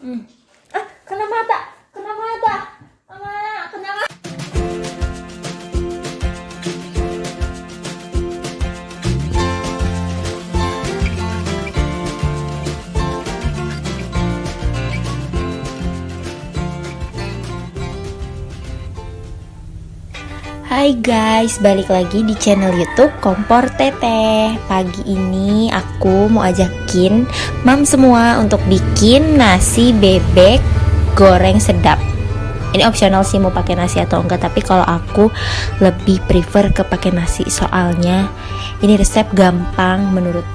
Kena mata, kena mata, mama, kena mata. Hai guys, balik lagi di channel YouTube Kompor Teteh. Pagi ini aku mau ajakin mam semua untuk bikin nasi bebek goreng sedap. Ini optional sih mau pakai nasi atau enggak, tapi kalau aku lebih prefer ke pakai nasi, soalnya ini resep gampang menurut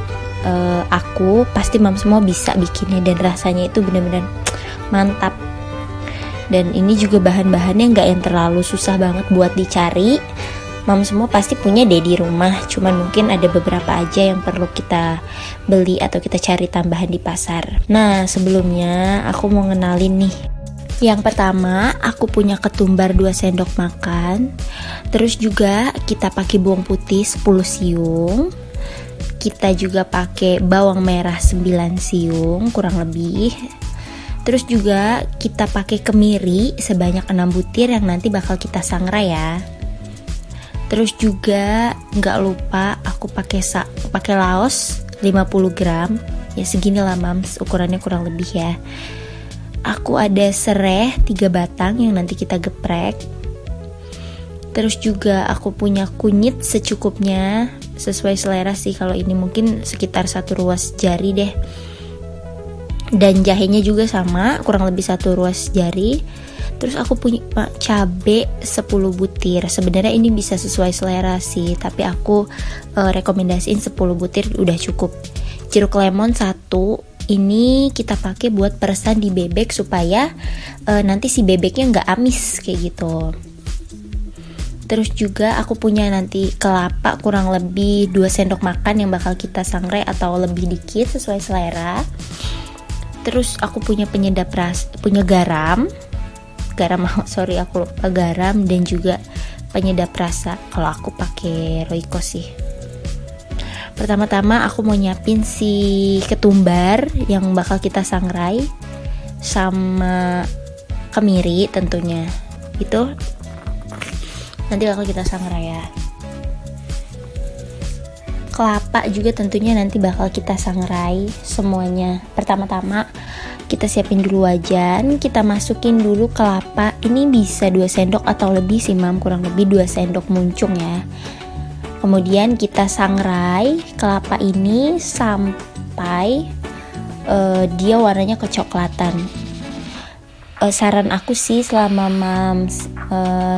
aku. Pasti mam semua bisa bikinnya dan rasanya itu benar-benar mantap. Dan ini juga bahan-bahannya nggak yang terlalu susah banget buat dicari. Mam semua pasti punya deh di rumah, cuman mungkin ada beberapa aja yang perlu kita beli atau kita cari tambahan di pasar. Nah, sebelumnya aku mau ngenalin nih. Yang pertama, aku punya ketumbar 2 sendok makan. Terus juga kita pakai bawang putih 10 siung. Kita juga pakai bawang merah 9 siung kurang lebih. Terus juga kita pakai kemiri sebanyak 6 butir yang nanti bakal kita sangrai ya. Terus juga nggak lupa aku pakai laos 50 gram. Ya segini lah mams, ukurannya kurang lebih ya. Aku ada serai 3 batang yang nanti kita geprek. Terus juga aku punya kunyit secukupnya, sesuai selera sih. Kalau ini mungkin sekitar 1 ruas jari deh. Dan jahenya juga sama, kurang lebih 1 ruas jari. Terus aku punya cabe 10 butir. Sebenarnya ini bisa sesuai selera sih, tapi aku rekomendasiin 10 butir udah cukup. Jeruk lemon 1. Ini kita pakai buat peresan di bebek supaya nanti si bebeknya nggak amis kayak gitu. Terus juga aku punya nanti kelapa kurang lebih 2 sendok makan yang bakal kita sangrai atau lebih dikit sesuai selera. Terus aku punya penyedap rasa, punya garam, aku lupa garam, dan juga penyedap rasa. Kalau aku pakai Royco sih. Pertama-tama aku mau nyiapin si ketumbar yang bakal kita sangrai sama kemiri tentunya. Itu nanti bakal kita sangrai ya. Kelapa juga tentunya nanti bakal kita sangrai semuanya. Pertama-tama kita siapin dulu wajan, kita masukin dulu kelapa. Ini bisa 2 sendok atau lebih sih mam, kurang lebih 2 sendok muncung ya. Kemudian kita sangrai kelapa ini sampai dia warnanya kecoklatan. Saran aku sih selama mam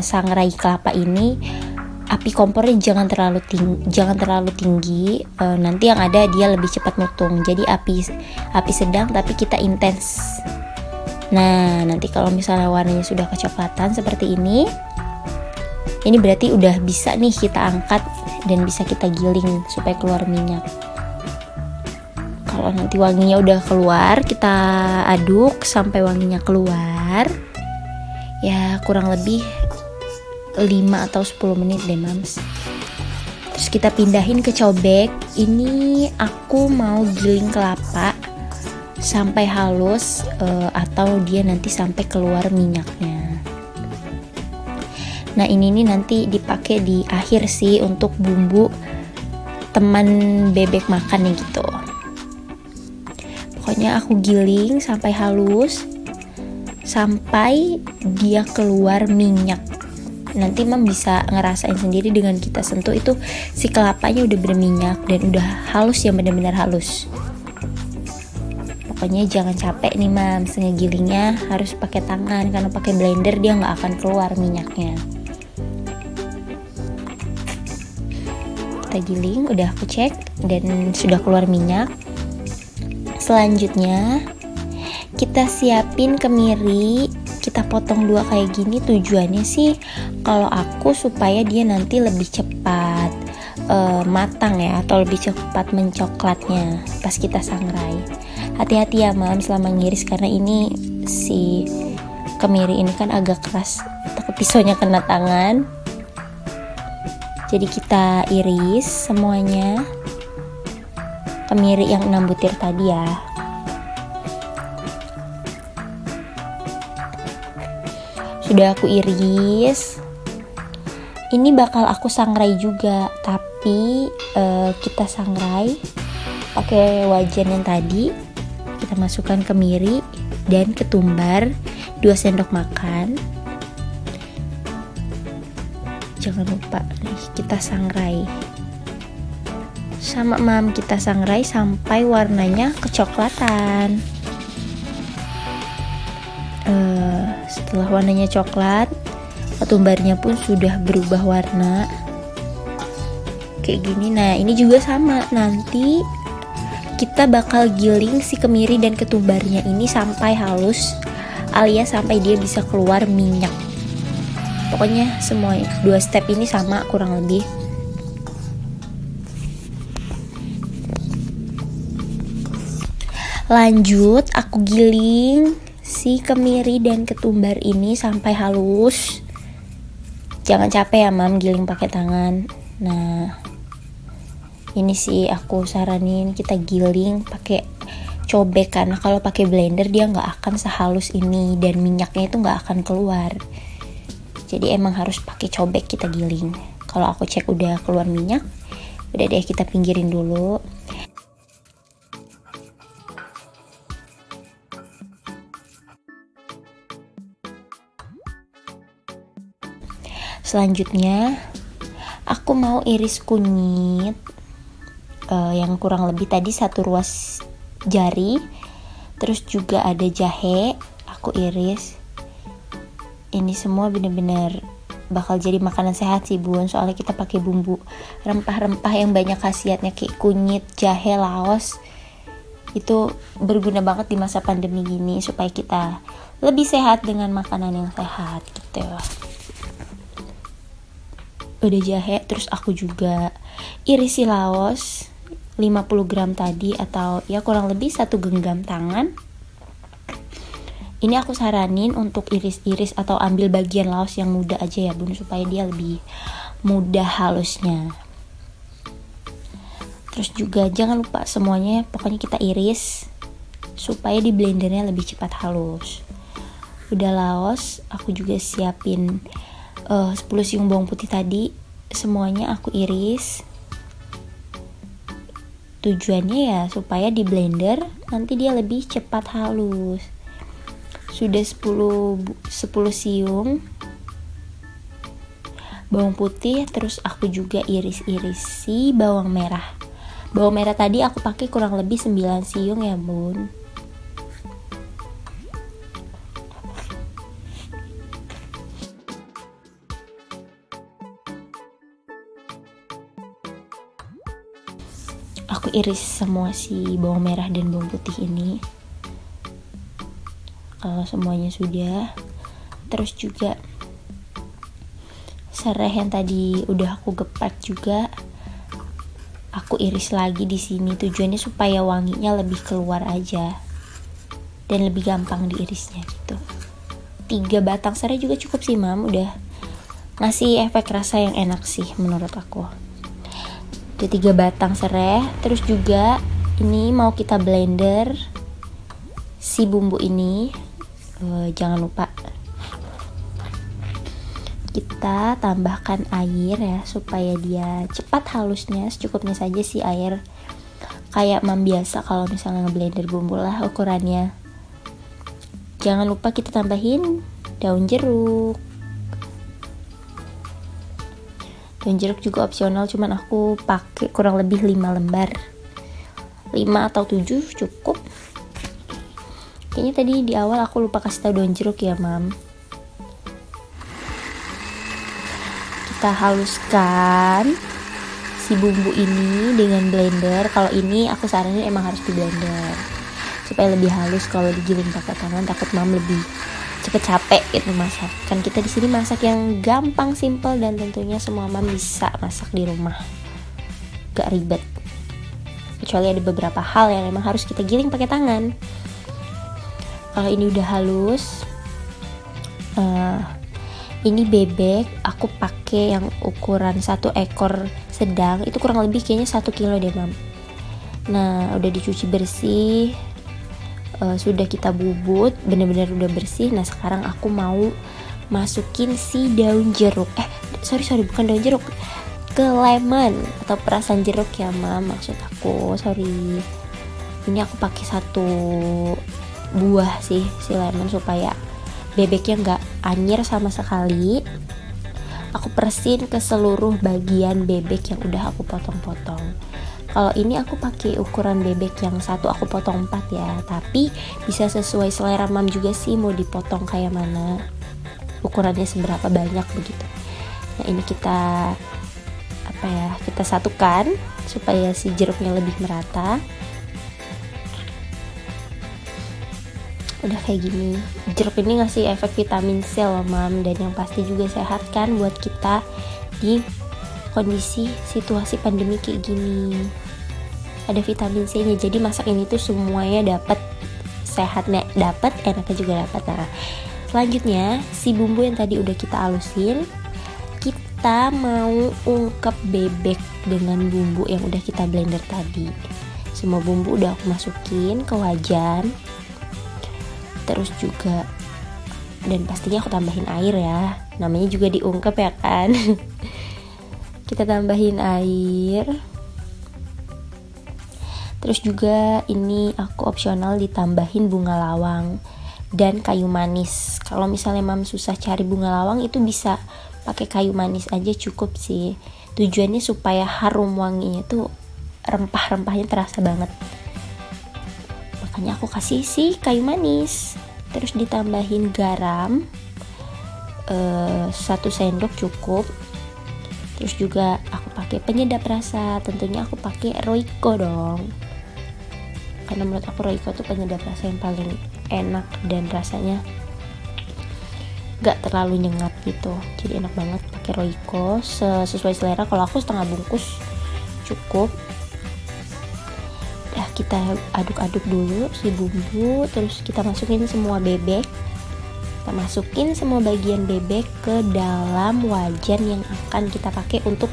sangrai kelapa ini, api kompornya jangan terlalu tinggi, nanti yang ada dia lebih cepat mutung. Jadi api sedang tapi kita intens. Nah, nanti kalau misalnya warnanya sudah kecoklatan seperti ini berarti udah bisa nih kita angkat dan bisa kita giling supaya keluar minyak. Kalau nanti wanginya udah keluar, kita aduk sampai wanginya keluar. Ya kurang lebih 5 atau 10 menit deh mams. Terus kita pindahin ke cobek. Ini aku mau giling kelapa sampai halus, atau dia nanti sampai keluar minyaknya. Nah ini nih nanti dipakai di akhir sih untuk bumbu teman bebek makannya gitu. Pokoknya aku giling sampai halus, sampai dia keluar minyak. Nanti mam bisa ngerasain sendiri dengan kita sentuh itu si kelapanya udah berminyak dan udah halus, yang benar-benar halus. Pokoknya jangan capek nih mam, ngegilingnya harus pakai tangan, karena pakai blender dia nggak akan keluar minyaknya. Kita giling, udah aku cek dan sudah keluar minyak. Selanjutnya kita siapin kemiri. Kita potong 2 kayak gini, tujuannya sih kalau aku supaya dia nanti lebih cepat matang ya, atau lebih cepat mencoklatnya pas kita sangrai. Hati-hati ya mam selama ngiris, karena ini si kemiri ini kan agak keras, takut pisaunya kena tangan. Jadi kita iris semuanya kemiri yang 6 butir tadi ya. Sudah aku iris. Ini bakal aku sangrai juga, tapi kita sangrai pakai wajan yang tadi. Kita masukkan kemiri dan ketumbar 2 sendok makan. Jangan lupa nih kita sangrai. Sama mam, kita sangrai sampai warnanya kecoklatan. Setelah warnanya coklat, ketumbarnya pun sudah berubah warna kayak gini. Nah, ini juga sama, nanti kita bakal giling si kemiri dan ketumbarnya ini sampai halus, alias sampai dia bisa keluar minyak. Pokoknya semua 2 step ini sama kurang lebih. Lanjut, aku giling si kemiri dan ketumbar ini sampai halus. Jangan capek ya mam, giling pakai tangan. Nah, ini sih aku saranin kita giling pakai cobek, karena kalau pakai blender dia nggak akan sehalus ini dan minyaknya itu nggak akan keluar. Jadi emang harus pakai cobek kita giling. Kalau aku cek udah keluar minyak, udah deh kita pinggirin dulu. Selanjutnya aku mau iris kunyit yang kurang lebih tadi 1 ruas jari. Terus juga ada jahe, aku iris. Ini semua bener-bener bakal jadi makanan sehat sih bun, soalnya kita pakai bumbu rempah-rempah yang banyak khasiatnya kayak kunyit, jahe, laos. Itu berguna banget di masa pandemi gini supaya kita lebih sehat dengan makanan yang sehat gitu. Udah jahe, terus aku juga irisi laos 50 gram tadi, atau ya kurang lebih 1 genggam tangan. Ini aku saranin untuk iris-iris atau ambil bagian laos yang muda aja ya bun, supaya dia lebih mudah halusnya. Terus juga jangan lupa semuanya pokoknya kita iris supaya di blendernya lebih cepat halus. Udah laos, aku juga siapin 10 siung bawang putih tadi, semuanya aku iris. Tujuannya ya supaya di blender nanti dia lebih cepat halus. Sudah 10 siung bawang putih, terus aku juga iris-iris si bawang merah. Bawang merah tadi aku pakai kurang lebih 9 siung ya bun. Aku iris semua si bawang merah dan bawang putih ini. Kalau semuanya sudah, terus juga serai yang tadi udah aku geprek juga, aku iris lagi di sini. Tujuannya supaya wanginya lebih keluar aja dan lebih gampang diirisnya gitu. 3 batang serai juga cukup sih mam, udah ngasih efek rasa yang enak sih menurut aku. Ada 3 batang serai. Terus juga ini mau kita blender si bumbu ini. Jangan lupa kita tambahkan air ya supaya dia cepat halusnya. Secukupnya saja sih air, kayak mam biasa kalau misalnya ngeblender bumbu lah ukurannya. Jangan lupa kita tambahin daun jeruk. Daun jeruk juga opsional, cuman aku pakai kurang lebih 5 lembar. 5 atau 7 cukup. Kayaknya tadi di awal aku lupa kasih tahu daun jeruk ya mam. Kita haluskan si bumbu ini dengan blender. Kalau ini aku saranin emang harus di blender supaya lebih halus. Kalau digiling pakai tangan takut mam lebih cepet capek gitu masak. Kan kita di sini masak yang gampang, simple, dan tentunya semua mam bisa masak di rumah, gak ribet. Kecuali ada beberapa hal yang emang harus kita giling pakai tangan. Kalau ini udah halus, ini bebek aku pakai yang ukuran 1 ekor sedang, itu kurang lebih kayaknya 1 kilo deh mam. Nah udah dicuci bersih, sudah kita bubut, bener-bener udah bersih. Nah sekarang aku mau masukin si daun jeruk, sorry bukan daun jeruk, ke lemon atau perasan jeruk ya mam, maksud aku, sorry. Ini aku pakai 1 buah sih si lemon supaya bebeknya nggak anyir sama sekali. Aku persin ke seluruh bagian bebek yang udah aku potong-potong. Kalau ini aku pakai ukuran bebek yang 1 aku potong 4 ya, tapi bisa sesuai selera mam juga sih mau dipotong kayak mana, ukurannya seberapa banyak begitu. Nah ini kita kita satukan supaya si jeruknya lebih merata. Udah kayak gini, jeruk ini ngasih efek vitamin C loh mam, dan yang pasti juga sehat kan buat kita di kondisi situasi pandemi kayak gini. Ada vitamin C nya, jadi masak ini tuh semuanya dapat, sehatnya dapat, enaknya juga dapat. Nah selanjutnya si bumbu yang tadi udah kita halusin, kita mau ungkep bebek dengan bumbu yang udah kita blender tadi. Semua bumbu udah aku masukin ke wajan. Terus juga, dan pastinya aku tambahin air ya, namanya juga diungkep ya kan. Kita tambahin air. Terus juga ini aku opsional ditambahin bunga lawang dan kayu manis. Kalau misalnya mam susah cari bunga lawang, itu bisa pakai kayu manis aja cukup sih. Tujuannya supaya harum wanginya tuh, rempah-rempahnya terasa banget. Makanya aku kasih sih kayu manis. Terus ditambahin garam 1 sendok cukup. Terus juga aku pakai penyedap rasa, tentunya aku pakai Royco dong, karena menurut aku Royco tuh penyedap rasa yang paling enak dan rasanya gak terlalu nyengat gitu, jadi enak banget pakai Royco sesuai selera. Kalau aku setengah bungkus cukup. Kita aduk-aduk dulu si bumbu, terus kita masukin semua bebek, kita masukin semua bagian bebek ke dalam wajan yang akan kita pakai untuk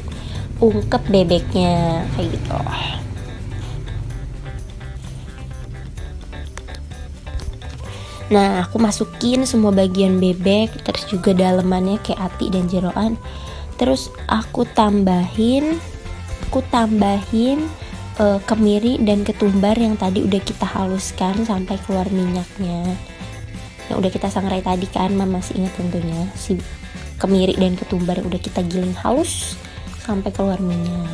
ungkep bebeknya, kayak gitu. Nah aku masukin semua bagian bebek, terus juga dalemannya kayak hati dan jeroan. Terus aku tambahin kemiri dan ketumbar yang tadi udah kita haluskan sampai keluar minyaknya, yang udah kita sangrai tadi kan, mama masih ingat tentunya, si kemiri dan ketumbar yang udah kita giling halus sampai keluar minyak.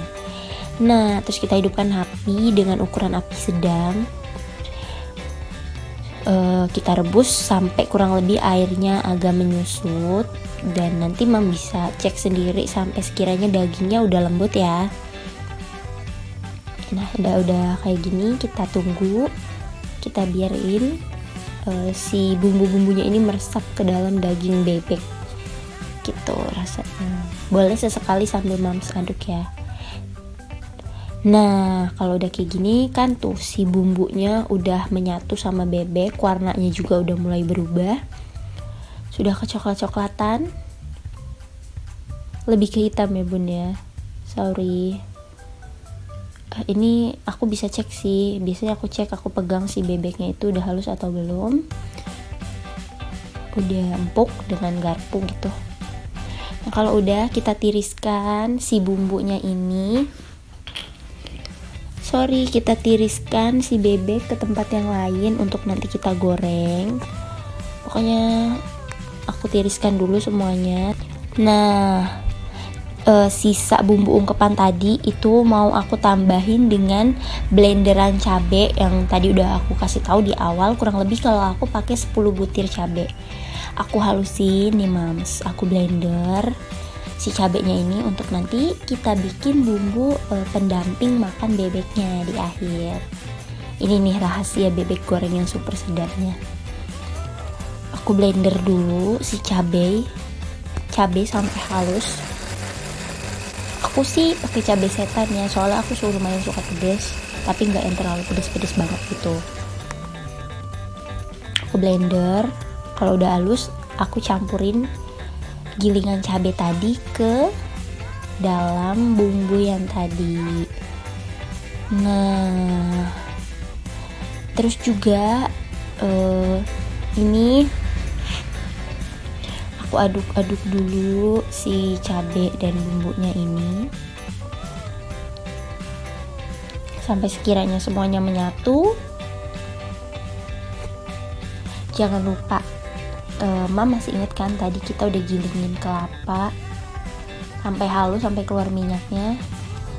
Nah terus kita hidupkan api dengan ukuran api sedang. Kita rebus sampai kurang lebih airnya agak menyusut, dan nanti mam bisa cek sendiri sampai sekiranya dagingnya udah lembut ya. Nah udah kayak gini, kita tunggu, kita biarin si bumbu-bumbunya ini meresap ke dalam daging bebek gitu rasanya. Boleh sesekali sambil mams aduk ya. Nah kalau udah kayak gini kan tuh si bumbunya udah menyatu sama bebek, warnanya juga udah mulai berubah, sudah kecoklat-coklatan, lebih ke hitam ya bun ya, sorry. Ini aku bisa cek sih, biasanya aku pegang si bebeknya itu udah halus atau belum, udah empuk dengan garpu gitu. Nah kalau udah, kita tiriskan si bumbunya ini, kita tiriskan si bebek ke tempat yang lain untuk nanti kita goreng. Pokoknya aku tiriskan dulu semuanya. Nah sisa bumbu ungkepan tadi itu mau aku tambahin dengan blenderan cabe yang tadi udah aku kasih tahu di awal. Kurang lebih kalau aku pakai 10 butir cabe, aku halusin nih mams, aku blender si cabenya ini untuk nanti kita bikin bumbu pendamping makan bebeknya di akhir. Ini nih rahasia bebek goreng yang super sedapnya. Aku blender dulu si cabe sampai halus. Aku sih pakai cabai setan ya, soalnya aku lumayan suka pedas, tapi nggak yang terlalu pedas banget gitu. Aku blender, kalau udah halus aku campurin gilingan cabai tadi ke dalam bumbu yang tadi. Nah terus juga ini aku aduk-aduk dulu si cabai dan bumbunya ini sampai sekiranya semuanya menyatu. Jangan lupa, Mam masih ingat kan tadi kita udah gilingin kelapa sampai halus, sampai keluar minyaknya.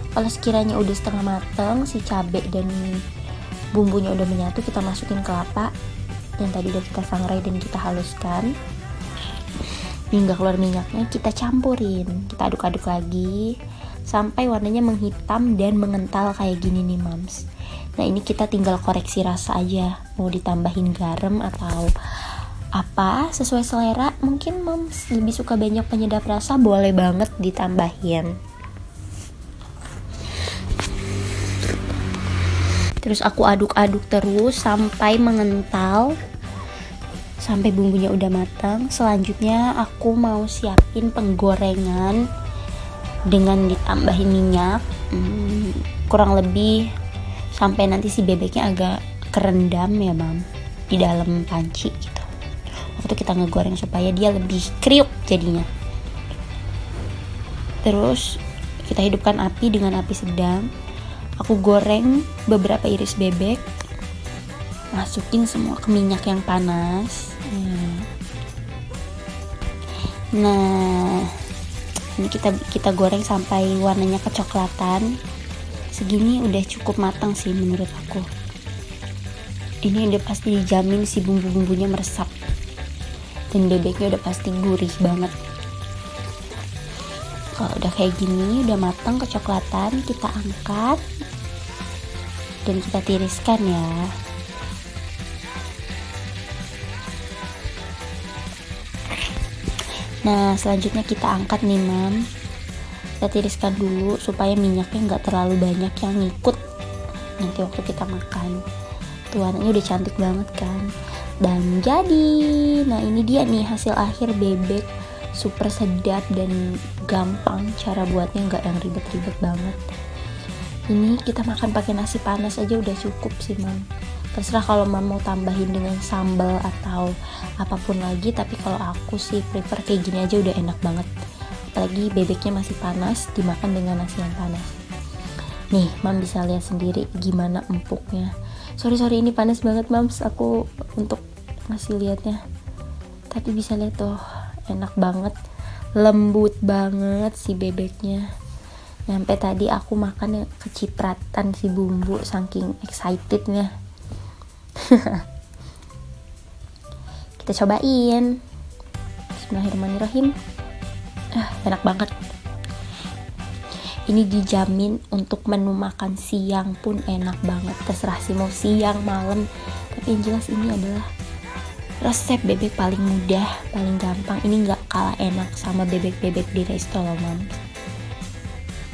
Kalau sekiranya udah setengah mateng, si cabai dan bumbunya udah menyatu, kita masukin kelapa yang tadi udah kita sangrai dan kita haluskan hingga keluar minyaknya. Kita campurin, kita aduk-aduk lagi sampai warnanya menghitam dan mengental kayak gini nih Mams. Nah ini kita tinggal koreksi rasa aja, mau ditambahin garam atau apa sesuai selera. Mungkin Mams lebih suka banyak penyedap rasa, boleh banget ditambahin. Terus aku aduk-aduk terus sampai mengental, sampai bumbunya udah matang. Selanjutnya aku mau siapin penggorengan dengan ditambahin minyak, kurang lebih sampai nanti si bebeknya agak kerendam ya Mam di dalam panci gitu. Waktu kita ngegoreng supaya dia lebih kriuk jadinya. Terus kita hidupkan api dengan api sedang. Aku goreng beberapa iris bebek, masukin semua ke minyak yang panas. Nah, ini kita goreng sampai warnanya kecoklatan. Segini udah cukup matang sih menurut aku. Ini udah pasti dijamin si bumbu-bumbunya meresap dan bebeknya udah pasti gurih banget. Kalau udah kayak gini, udah matang kecoklatan, kita angkat dan kita tiriskan ya. Nah selanjutnya kita angkat nih Mam, kita tiriskan dulu supaya minyaknya nggak terlalu banyak yang ngikut nanti waktu kita makan. Tuh warnanya udah cantik banget kan, dan jadi. Nah ini dia nih hasil akhir bebek, super sedap dan gampang cara buatnya, nggak yang ribet-ribet banget. Ini kita makan pakai nasi panas aja udah cukup sih Mam. Terserah kalau Mam mau tambahin dengan sambal atau apapun lagi, tapi kalau aku sih prefer kayak gini aja udah enak banget. Apalagi bebeknya masih panas, dimakan dengan nasi yang panas. Nih Mam bisa lihat sendiri gimana empuknya. Sorry ini panas banget Mams aku untuk ngasih lihatnya, tapi bisa lihat tuh enak banget, lembut banget si bebeknya. Sampai tadi aku makan kecipratan si bumbu saking excitednya. Kita cobain. Bismillahirrahmanirrahim. Enak banget. Ini dijamin untuk menu makan siang pun enak banget. Terserah sih mau siang, malam. Tapi yang jelas ini adalah resep bebek paling mudah, paling gampang. Ini gak kalah enak sama bebek-bebek di resto loh Mam.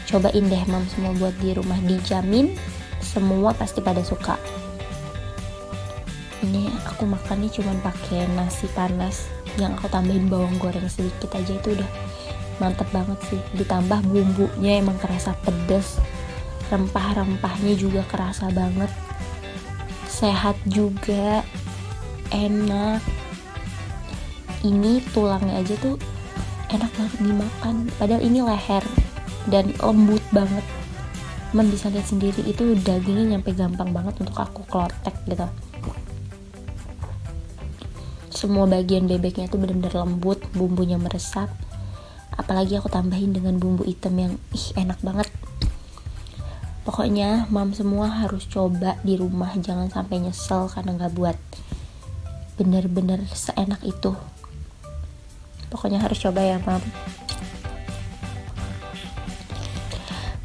Cobain deh Mam semua buat di rumah, dijamin semua pasti pada suka. Ini aku makannya cuman pakai nasi panas yang aku tambahin bawang goreng sedikit aja, itu udah mantep banget sih. Ditambah bumbunya emang kerasa pedas, rempah-rempahnya juga kerasa banget, sehat juga, enak. Ini tulangnya aja tuh enak banget dimakan, padahal ini leher dan lembut banget. Man bisa lihat sendiri itu dagingnya nyampe gampang banget untuk aku klotek gitu. Semua bagian bebeknya tuh benar-benar lembut, bumbunya meresap. Apalagi aku tambahin dengan bumbu hitam yang enak banget. Pokoknya Mam semua harus coba di rumah, jangan sampai nyesel karena gak buat. Bener-bener seenak itu. Pokoknya harus coba ya Mam.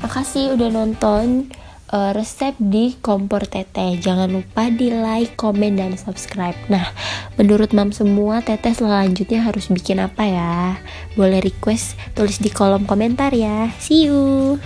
Makasih udah nonton resep di kompor teteh. Jangan lupa di like, komen, dan subscribe. Nah, menurut Mam semua teteh selanjutnya harus bikin apa ya? Boleh request, tulis di kolom komentar ya. See you.